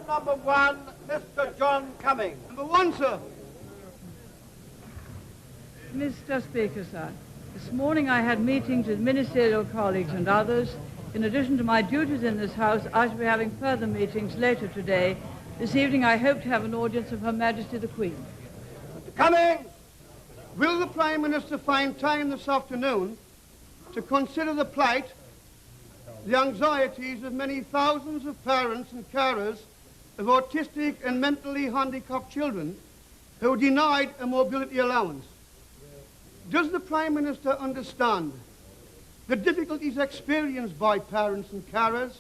Item number 1, Mr. John Cumming. Number 1, sir. Mr. Speaker, sir, this morning I had meetings with ministerial colleagues and others. In addition to my duties in this House, I shall be having further meetings later today. This evening I hope to have an audience of Her Majesty the Queen. Mr. Cumming, will the Prime Minister find time this afternoon to consider the plight, the anxieties of many thousands of parents and carers of autistic and mentally handicapped children who are denied a mobility allowance? Does the Prime Minister understand the difficulties experienced by parents and carers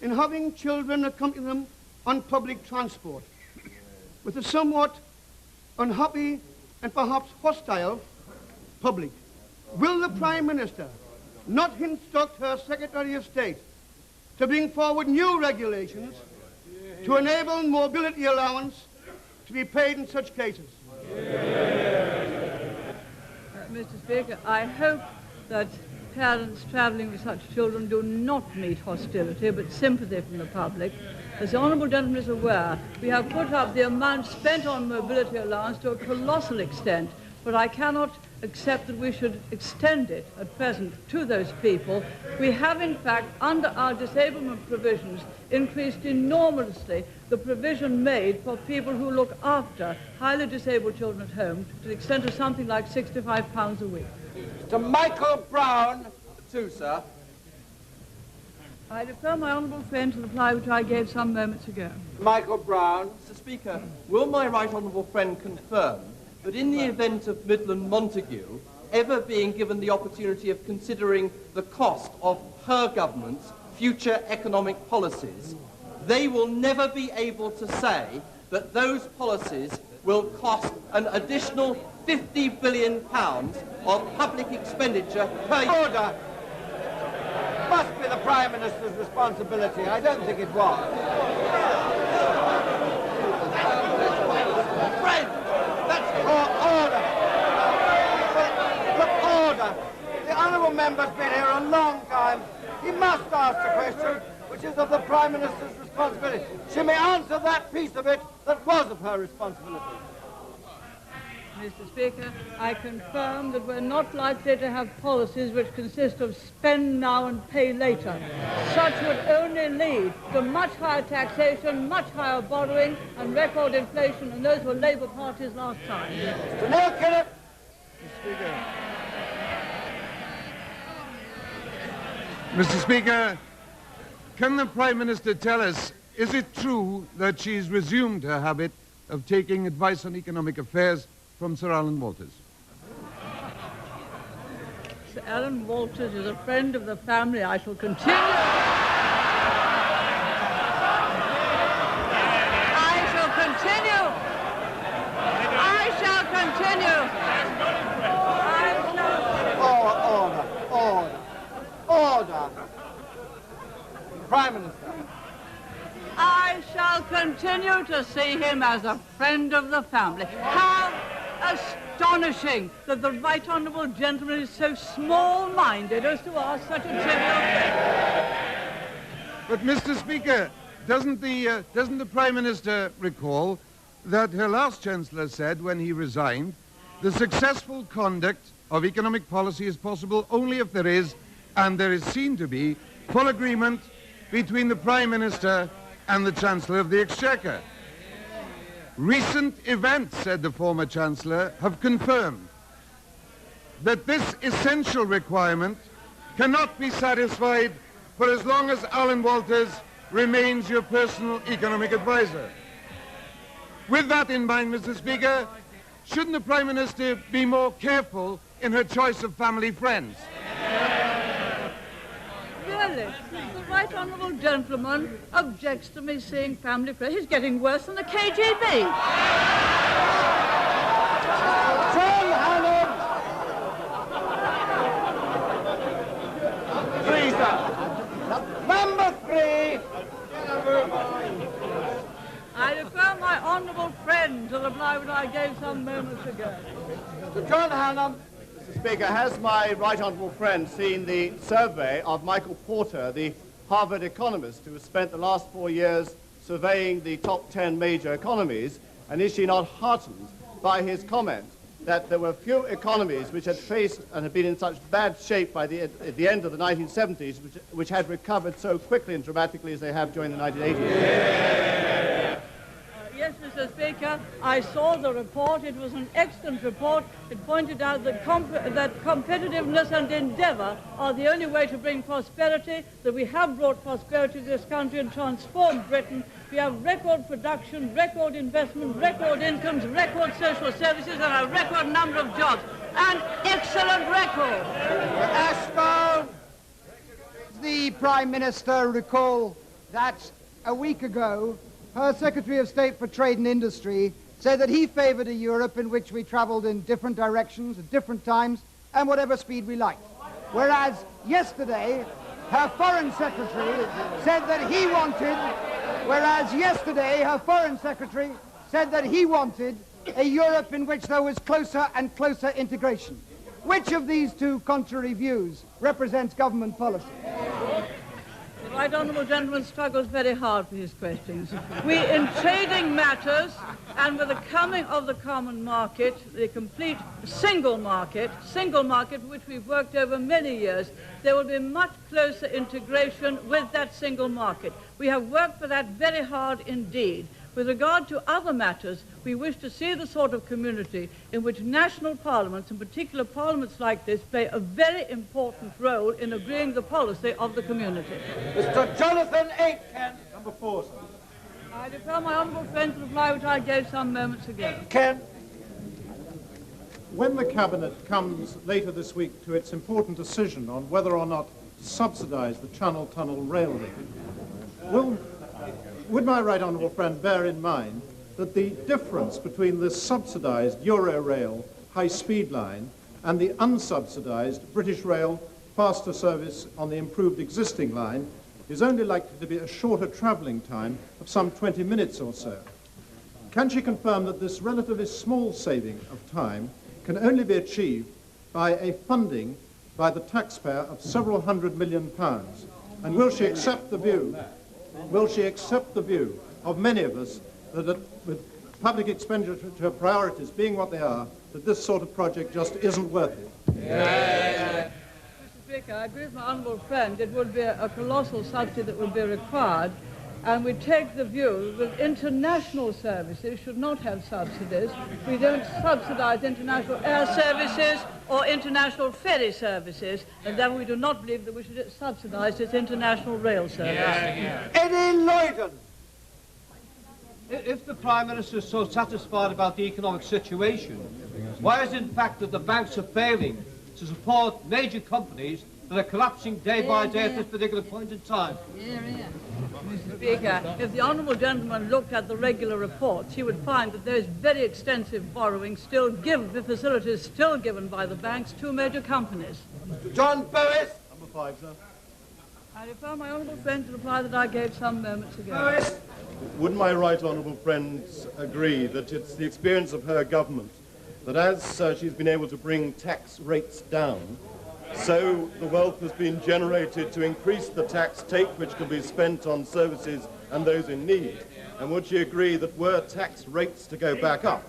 in having children accompany them on public transport, with a somewhat unhappy and perhaps hostile public? Will the Prime Minister not instruct her Secretary of State to bring forward new regulations to enable mobility allowance to be paid in such cases? Mr. Speaker, I hope that parents travelling with such children do not meet hostility but sympathy from the public. As the Honourable Gentleman is aware, we have put up the amount spent on mobility allowance to a colossal extent, but I cannot accept that we should extend it at present to those people. We have, in fact, under our disablement provisions, increased enormously the provision made for people who look after highly disabled children at home to the extent of something like £65 a week. To Michael Brown. 2, sir. I defer my honourable friend to the reply which I gave some moments ago. Michael Brown. Mr. Speaker, will my right honourable friend confirm that in the event of Midland Montague ever being given the opportunity of considering the cost of her government's future economic policies, they will never be able to say that those policies will cost an additional £50 billion of public expenditure per year? Order. Must be the Prime Minister's responsibility. I don't think it was. Friend, that's Order. Look, order. The honourable member's been here a long time. He must ask the question, which is of the Prime Minister's responsibility. She may answer that piece of it that was of her responsibility. Mr. Speaker, I confirm that we're not likely to have policies which consist of spend now and pay later. Such would only lead to much higher taxation, much higher borrowing, and record inflation, and those were Labour parties last time. Mr. Neil Kinnock. Mr. Speaker, can the Prime Minister tell us, is it true that she's resumed her habit of taking advice on economic affairs from Sir Alan Walters? Sir Alan Walters is a friend of the family. I shall continue. I shall continue. Order. Prime Minister. I shall continue to see him as a friend of the family. How astonishing that the Right Honourable Gentleman is so small-minded as to ask such a trivial thing. But, Mr. Speaker, doesn't the Prime Minister recall that her last Chancellor said when he resigned, the successful conduct of economic policy is possible only if there is, and there is seen to be, full agreement between the Prime Minister and the Chancellor of the Exchequer. Recent events, said the former Chancellor, have confirmed that this essential requirement cannot be satisfied for as long as Alan Walters remains your personal economic advisor. With that in mind, Mr. Speaker, shouldn't the Prime Minister be more careful in her choice of family friends? Really? The Right Honourable Gentleman objects to me seeing family friends. He's getting worse than the KGB. John Hannam. Please, sir. Number 3. I refer my honourable friend to the reply which I gave some moments ago. To John Hannam. Mr. Speaker, has my right honourable friend seen the survey of Michael Porter, the Harvard economist who has spent the last 4 years surveying the top 10 major economies, and is she not heartened by his comment that there were few economies which had faced and had been in such bad shape by at the end of the 1970s, which had recovered so quickly and dramatically as they have during the 1980s? Yes, Mr. Speaker, I saw the report. It was an excellent report. It pointed out that competitiveness and endeavour are the only way to bring prosperity, that we have brought prosperity to this country and transformed Britain. We have record production, record investment, record incomes, record social services, and a record number of jobs. An excellent record. Ashford, the Prime Minister recall that a week ago, her Secretary of State for Trade and Industry said that he favoured a Europe in which we travelled in different directions at different times and whatever speed we liked. Whereas yesterday, her Foreign Secretary said that he wanted a Europe in which there was closer and closer integration. Which of these two contrary views represents government policy? The right honourable gentleman struggles very hard for his questions. We, in trading matters, and with the coming of the common market, the complete single market which we've worked over many years, there will be much closer integration with that single market. We have worked for that very hard indeed. With regard to other matters, we wish to see the sort of community in which national parliaments, in particular parliaments like this, play a very important role in agreeing the policy of the community. Mr. Jonathan Aitken. Number 4, sir. I defer my honourable friend to reply which I gave some moments ago. Ken. When the Cabinet comes later this week to its important decision on whether or not to subsidise the Channel Tunnel Railway, would my right honourable friend bear in mind that the difference between the subsidised Eurail high-speed line and the unsubsidised British Rail faster service on the improved existing line is only likely to be a shorter travelling time of some 20 minutes or so? Can she confirm that this relatively small saving of time can only be achieved by a funding by the taxpayer of several £100 million? And will she accept the view of many of us that with public expenditure priorities being what they are, that this sort of project just isn't worth it? Mr. Speaker, I agree with my honourable friend. It would be a colossal subsidy that would be required, and we take the view that international services should not have subsidies. We don't subsidise international air services or international ferry services, and then we do not believe that we should subsidise its international rail service. Eddie Lloyden. If the Prime Minister is so satisfied about the economic situation, why is it in fact that the banks are failing to support major companies that are collapsing day by day at this particular point in time? Mr. Speaker, if the honourable gentleman looked at the regular reports, he would find that there is very extensive borrowing still given, the facilities still given by the banks to major companies. John Boris. Number 5, sir. I refer my honourable friend to the reply that I gave some moments ago. Boris. Would my right honourable friends agree that it's the experience of her government that as she's been able to bring tax rates down, so the wealth has been generated to increase the tax take which can be spent on services and those in need? And would she agree that were tax rates to go back up,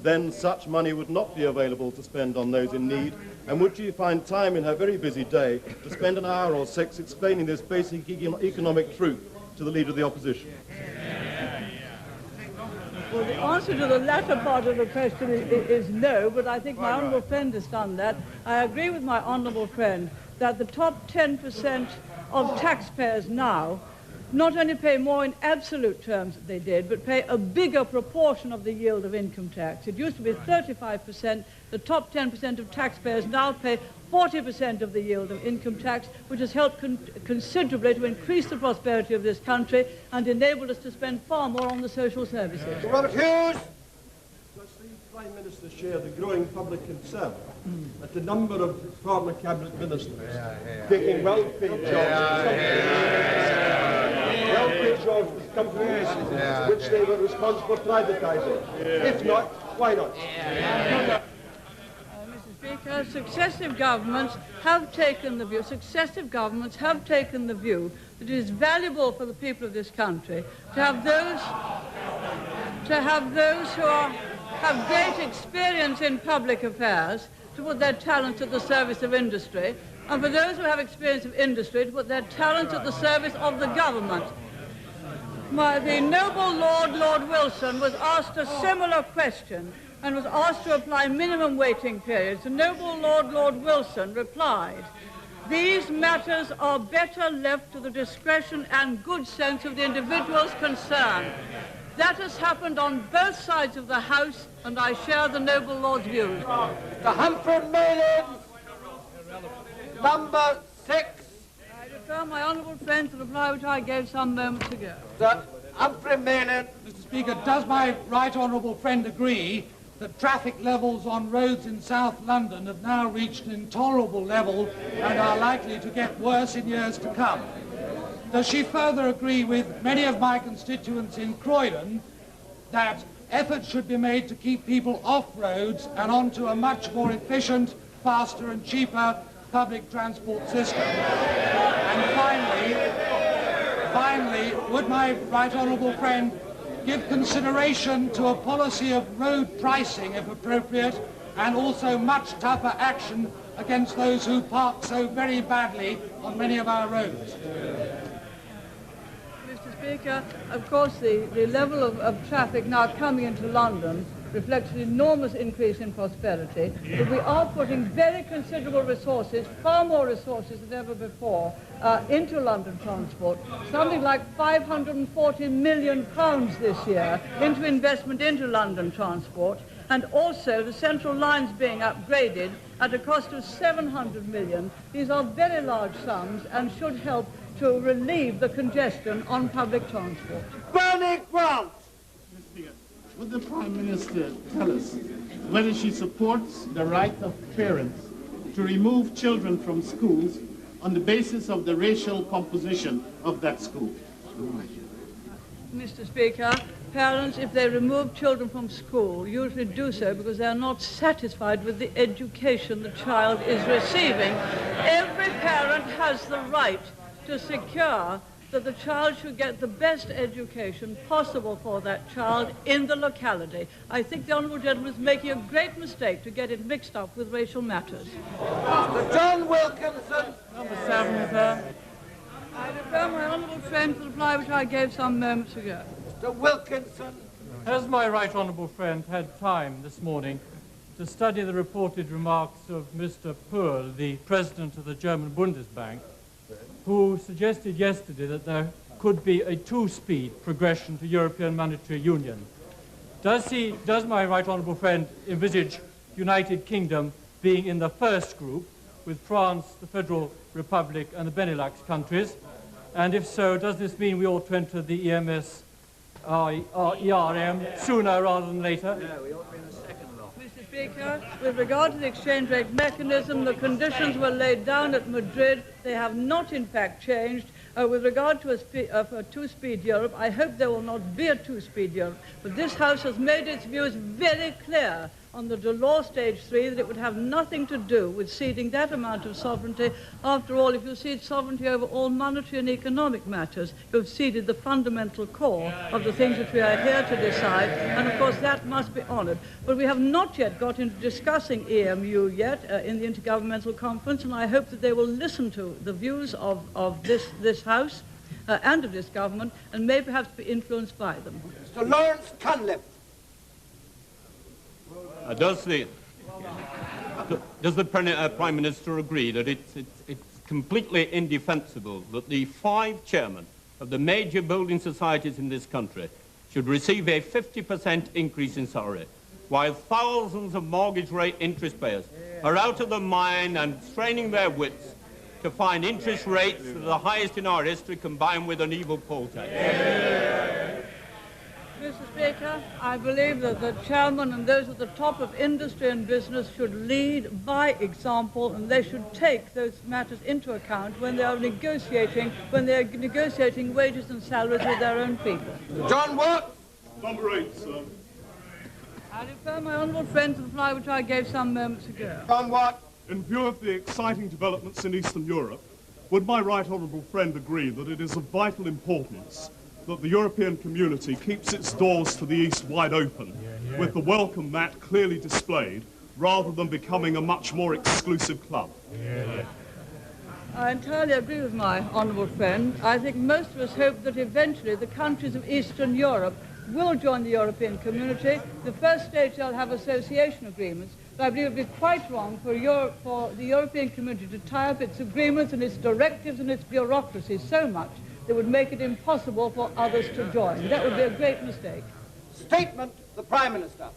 then such money would not be available to spend on those in need? And would she find time in her very busy day to spend an hour or 6 explaining this basic economic truth to the Leader of the Opposition? Well, the answer to the latter part of the question is no, but I think my honourable friend has done that. I agree with my honourable friend that the top 10% of taxpayers now not only pay more in absolute terms than they did, but pay a bigger proportion of the yield of income tax. It used to be 35%. The top 10% of taxpayers now pay 40% of the yield of income tax, which has helped considerably to increase the prosperity of this country and enabled us to spend far more on the social services. Robert Hughes. Does the Prime Minister share the growing public concern at the number of former Cabinet Ministers taking well-paid jobs well-paid jobs with companies which they were responsible for privatising? If not, why not? Speaker, successive governments have taken the view that it is valuable for the people of this country to have those who have great experience in public affairs to put their talents at the service of industry, and for those who have experience of industry to put their talents at the service of the government. The noble Lord Wilson, was asked a similar question and was asked to apply minimum waiting periods. The noble Lord Wilson replied, "These matters are better left to the discretion and good sense of the individuals concerned." That has happened on both sides of the House, and I share the noble Lord's views. Mr. Humphrey Maylands, number 6. I refer my honourable friend to the reply which I gave some moments ago. Sir Humphrey Maylands. Mr. Speaker, does my right honourable friend agree that traffic levels on roads in South London have now reached an intolerable level and are likely to get worse in years to come? Does she further agree with many of my constituents in Croydon that efforts should be made to keep people off roads and onto a much more efficient, faster and cheaper public transport system? And finally, would my right honourable friend give consideration to a policy of road pricing, if appropriate, and also much tougher action against those who park so very badly on many of our roads? Mr. Speaker, of course the level of traffic now coming into London reflects an enormous increase in prosperity, but we are putting very considerable resources, far more resources than ever before, into London transport, something like £540 million this year into investment into London transport, and also the central lines being upgraded at a cost of £700 million. These are very large sums and should help to relieve the congestion on public transport. Bernie Grant. Would the Prime Minister tell us whether she supports the right of parents to remove children from schools on the basis of the racial composition of that school? Mr. Speaker, parents, if they remove children from school, usually do so because they are not satisfied with the education the child is receiving. Every parent has the right to secure that the child should get the best education possible for that child in the locality. I think the honourable gentleman is making a great mistake to get it mixed up with racial matters. Mr. John Wilkinson. Number 7, sir. I refer my honourable friend to the reply which I gave some moments ago. Mr. Wilkinson. Has my right honourable friend had time this morning to study the reported remarks of Mr. Pohl, the president of the German Bundesbank, who suggested yesterday that there could be a two-speed progression to European monetary union? Does my right honourable friend envisage United Kingdom being in the first group, with France, the Federal Republic and the Benelux countries? And if so, does this mean we ought to enter the ERM sooner rather than later? No, we ought to be in the second lot. Mr. Speaker, with regard to the exchange rate mechanism, the conditions were laid down at Madrid. They have not, in fact, changed. With regard to a two-speed Europe, I hope there will not be a two-speed Europe. But this House has made its views very clear on the Delors Stage 3 that it would have nothing to do with ceding that amount of sovereignty. After all, if you cede sovereignty over all monetary and economic matters, you've ceded the fundamental core of the things which we are here to decide, and of course that must be honoured. But we have not yet got into discussing EMU yet in the Intergovernmental Conference, and I hope that they will listen to the views of this House and of this government, and may perhaps be influenced by them. Mr. Lawrence Cunliffe. Does the Prime Minister agree that it's completely indefensible that the 5 chairmen of the major building societies in this country should receive a 50% increase in salary, while thousands of mortgage rate interest payers are out of their mind and straining their wits to find interest rates that are the highest in our history, combined with an evil poll tax? Mr. Speaker, I believe that the chairman and those at the top of industry and business should lead by example, and they should take those matters into account when they are negotiating wages and salaries with their own people. John Watt. Number 8, sir. I refer my honourable friend to the reply which I gave some moments ago. John Watt. In view of the exciting developments in Eastern Europe, Would my right honourable friend agree that it is of vital importance that the European community keeps its doors to the East wide open, with the welcome mat clearly displayed, rather than becoming a much more exclusive club? I entirely agree with my honourable friend. I think most of us hope that eventually the countries of Eastern Europe will join the European community. The first stage they'll have association agreements, but I believe it would be quite wrong for the European community to tie up its agreements and its directives and its bureaucracy so much that would make it impossible for others to join. That would be a great mistake. Statement, the Prime Minister.